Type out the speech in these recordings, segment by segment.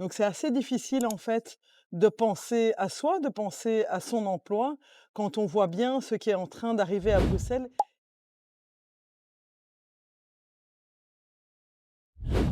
Donc c'est assez difficile en fait de penser à soi, de penser à son emploi, quand on voit bien ce qui est en train d'arriver à Bruxelles.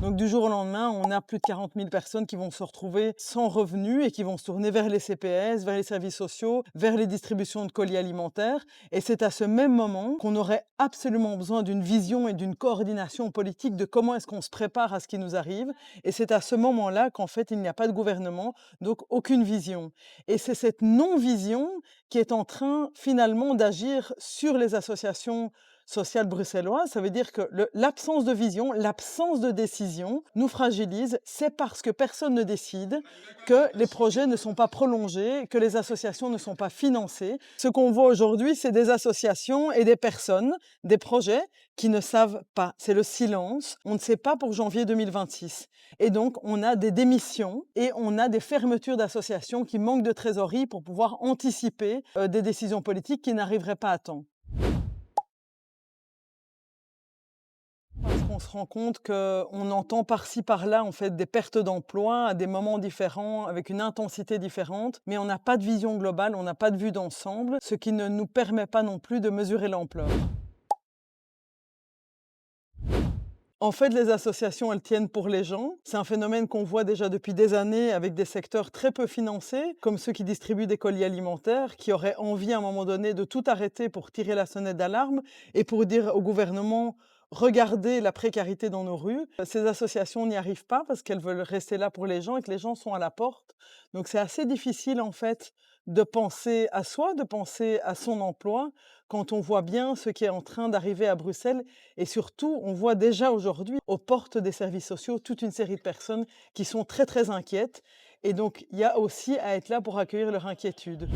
Donc du jour au lendemain, on a plus de 40 000 personnes qui vont se retrouver sans revenus et qui vont se tourner vers les CPS, vers les services sociaux, vers les distributions de colis alimentaires. Et c'est à ce même moment qu'on aurait absolument besoin d'une vision et d'une coordination politique de comment est-ce qu'on se prépare à ce qui nous arrive. Et c'est à ce moment-là qu'en fait, il n'y a pas de gouvernement, donc aucune vision. Et c'est cette non-vision qui est en train finalement d'agir sur les associations sociale bruxelloise. Ça veut dire que l'absence de vision, l'absence de décision nous fragilise. C'est parce que personne ne décide que les projets ne sont pas prolongés, que les associations ne sont pas financées. Ce qu'on voit aujourd'hui, c'est des associations et des personnes, des projets qui ne savent pas. C'est le silence. On ne sait pas pour janvier 2026. Et donc, on a des démissions et on a des fermetures d'associations qui manquent de trésorerie pour pouvoir anticiper des décisions politiques qui n'arriveraient pas à temps. Parce qu'on se rend compte qu'on entend par-ci par-là en fait des pertes d'emplois à des moments différents, avec une intensité différente, mais on n'a pas de vision globale, on n'a pas de vue d'ensemble, ce qui ne nous permet pas non plus de mesurer l'ampleur. En fait, les associations, elles tiennent pour les gens. C'est un phénomène qu'on voit déjà depuis des années avec des secteurs très peu financés, comme ceux qui distribuent des colis alimentaires, qui auraient envie à un moment donné de tout arrêter pour tirer la sonnette d'alarme et pour dire au gouvernement: regardez la précarité dans nos rues. Ces associations n'y arrivent pas parce qu'elles veulent rester là pour les gens et que les gens sont à la porte. Donc c'est assez difficile en fait de penser à soi, de penser à son emploi, quand on voit bien ce qui est en train d'arriver à Bruxelles. Et surtout, on voit déjà aujourd'hui, aux portes des services sociaux, toute une série de personnes qui sont très, très inquiètes. Et donc, il y a aussi à être là pour accueillir leur inquiétude.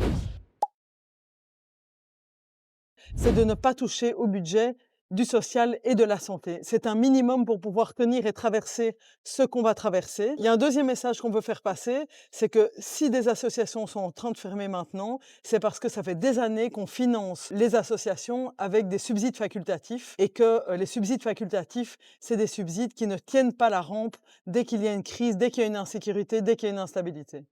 C'est de ne pas toucher au budget du social et de la santé. C'est un minimum pour pouvoir tenir et traverser ce qu'on va traverser. Il y a un deuxième message qu'on veut faire passer, c'est que si des associations sont en train de fermer maintenant, c'est parce que ça fait des années qu'on finance les associations avec des subsides facultatifs et que les subsides facultatifs, c'est des subsides qui ne tiennent pas la rampe dès qu'il y a une crise, dès qu'il y a une insécurité, dès qu'il y a une instabilité.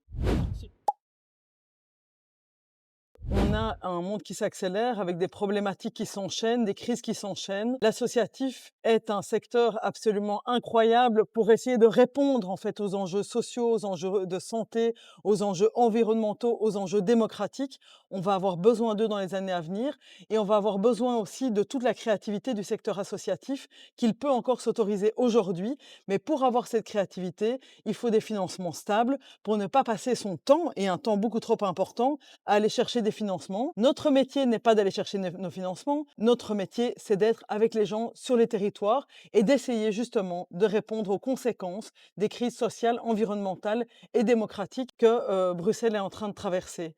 On a un monde qui s'accélère avec des problématiques qui s'enchaînent, des crises qui s'enchaînent. L'associatif est un secteur absolument incroyable pour essayer de répondre en fait aux enjeux sociaux, aux enjeux de santé, aux enjeux environnementaux, aux enjeux démocratiques. On va avoir besoin d'eux dans les années à venir et on va avoir besoin aussi de toute la créativité du secteur associatif qu'il peut encore s'autoriser aujourd'hui. Mais pour avoir cette créativité, il faut des financements stables pour ne pas passer son temps, et un temps beaucoup trop important, à aller chercher des financements. Notre métier n'est pas d'aller chercher nos financements, notre métier, c'est d'être avec les gens sur les territoires et d'essayer justement de répondre aux conséquences des crises sociales, environnementales et démocratiques que Bruxelles est en train de traverser.